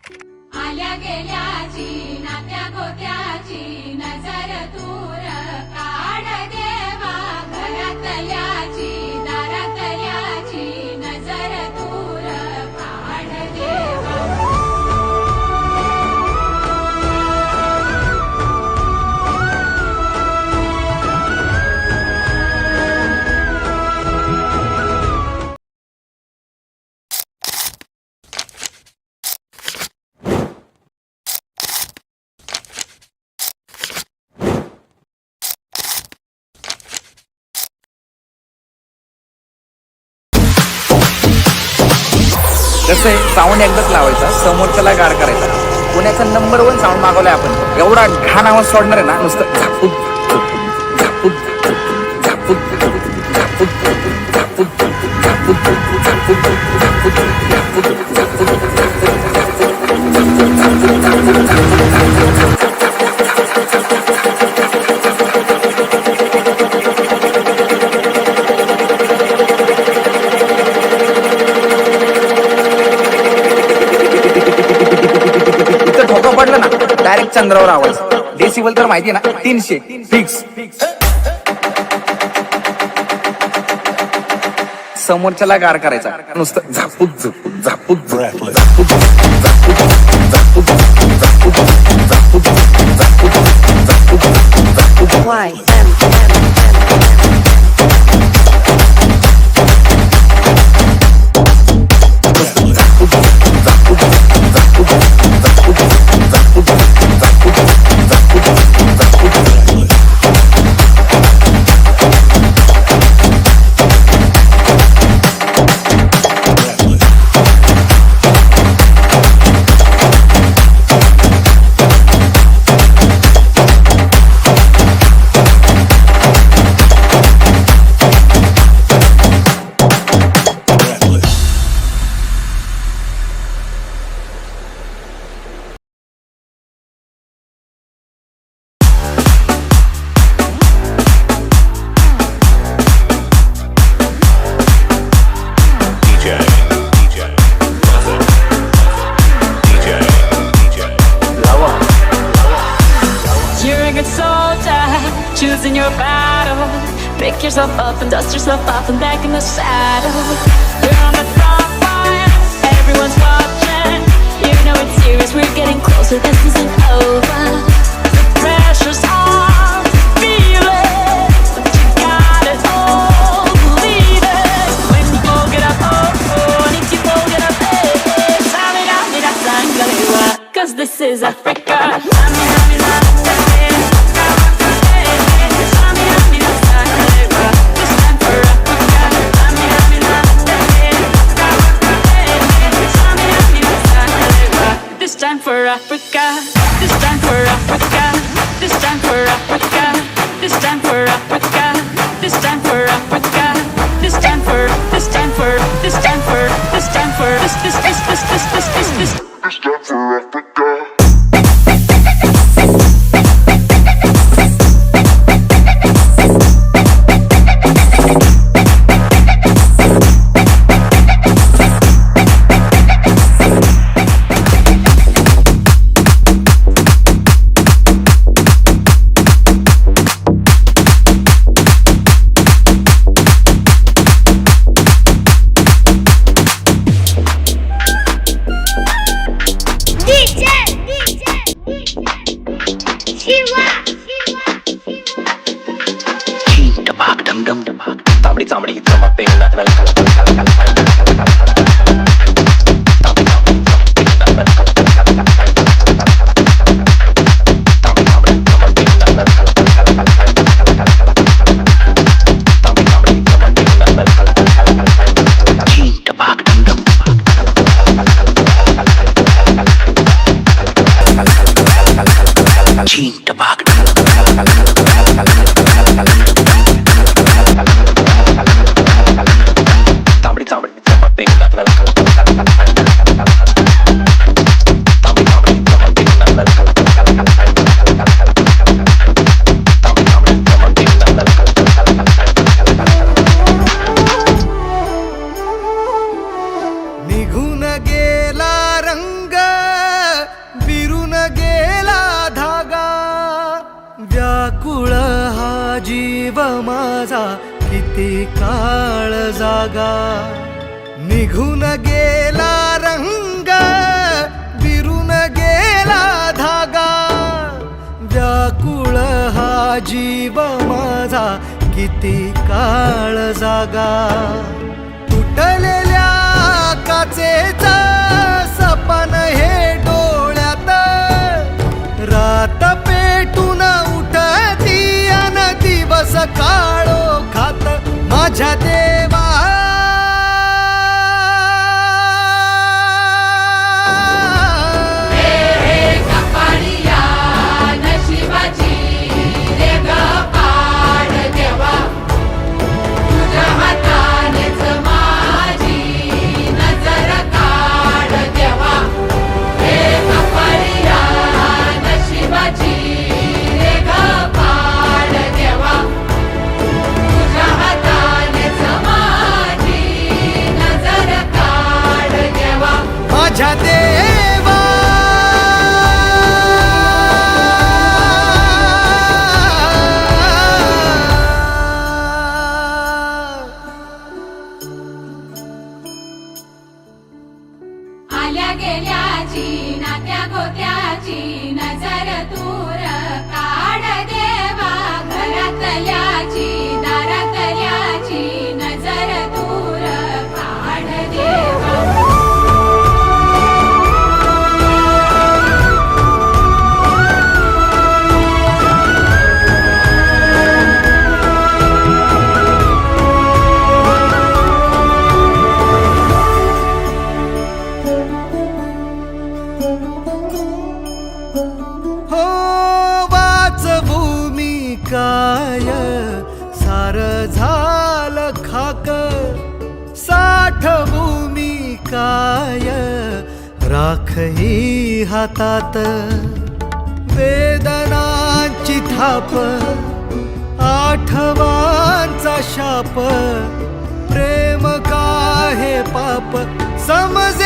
आल्या गेल्याची नात्या गोत्याची नजर दूर काढ देवा, घरातल्याची दारातल्याची नजर दूर काढ देवा. कसं आहे, साऊंड एकदाच लावायचा, समोरच्याला गाड करायचा. पुण्याचा नंबर 1 साऊंड मागवलाय आपण. एवढा घाण आवाज सोडणार आहे ना, नुसतं झापूत झापूत झापूत झापूत झापूत झापूत झापूत झापूत पडलं ना डायरेक्ट चंद्रावर आवाज. डेसिबल तर माहिती आहे ना, 300 फिक्स. समोरच्याला गार करायचा, नुसतं झापूत झापूत झापूत झापूत झापूत झापूत झापूत झापूत झापूत झापूत. Choosing your battle, pick yourself up and dust yourself off and back in the saddle. You're on the front line, everyone's watching. You know it's serious, we're getting closer, this isn't over. The pressure's on, feel it, but you got it all, believe it. When you all get up, oh, oh, and if you all get up, hey, hey, samina, mira, sangalewa, 'cause this is Africa. Samina, mira, hey, this time for Africa, this time for Africa, this time for Africa, this time for Africa, this time for Africa, this time for, this time for, this time for, this time for, this time for Africa. तांबडी चांबडी चमकते नखनल खलखल खलखल खलखल निघून गेला रंग जीव माझा किती काळ जागा, निघून गेला रंग विरून गेला धागा, व्याकुळ हा जीव माझा किती काळ जागा, तुटलेल्या काचेचा सपन हे डोळ्यात, रात पेटून उठती अन दिवस काळो खात माझ्या देवा, माझ्या देवा. आल्या गेल्याची नात्या गोत्याची नजर दूर काढ देवा, घरातल्याची दारातल्याची नजर दूर काढ देवा. हो वाचवू मी काय सार झालं खाक, साठवू मी काय राखही हातात, वेदनांची थाप आठवांचा शाप, प्रेम का हे पाप समज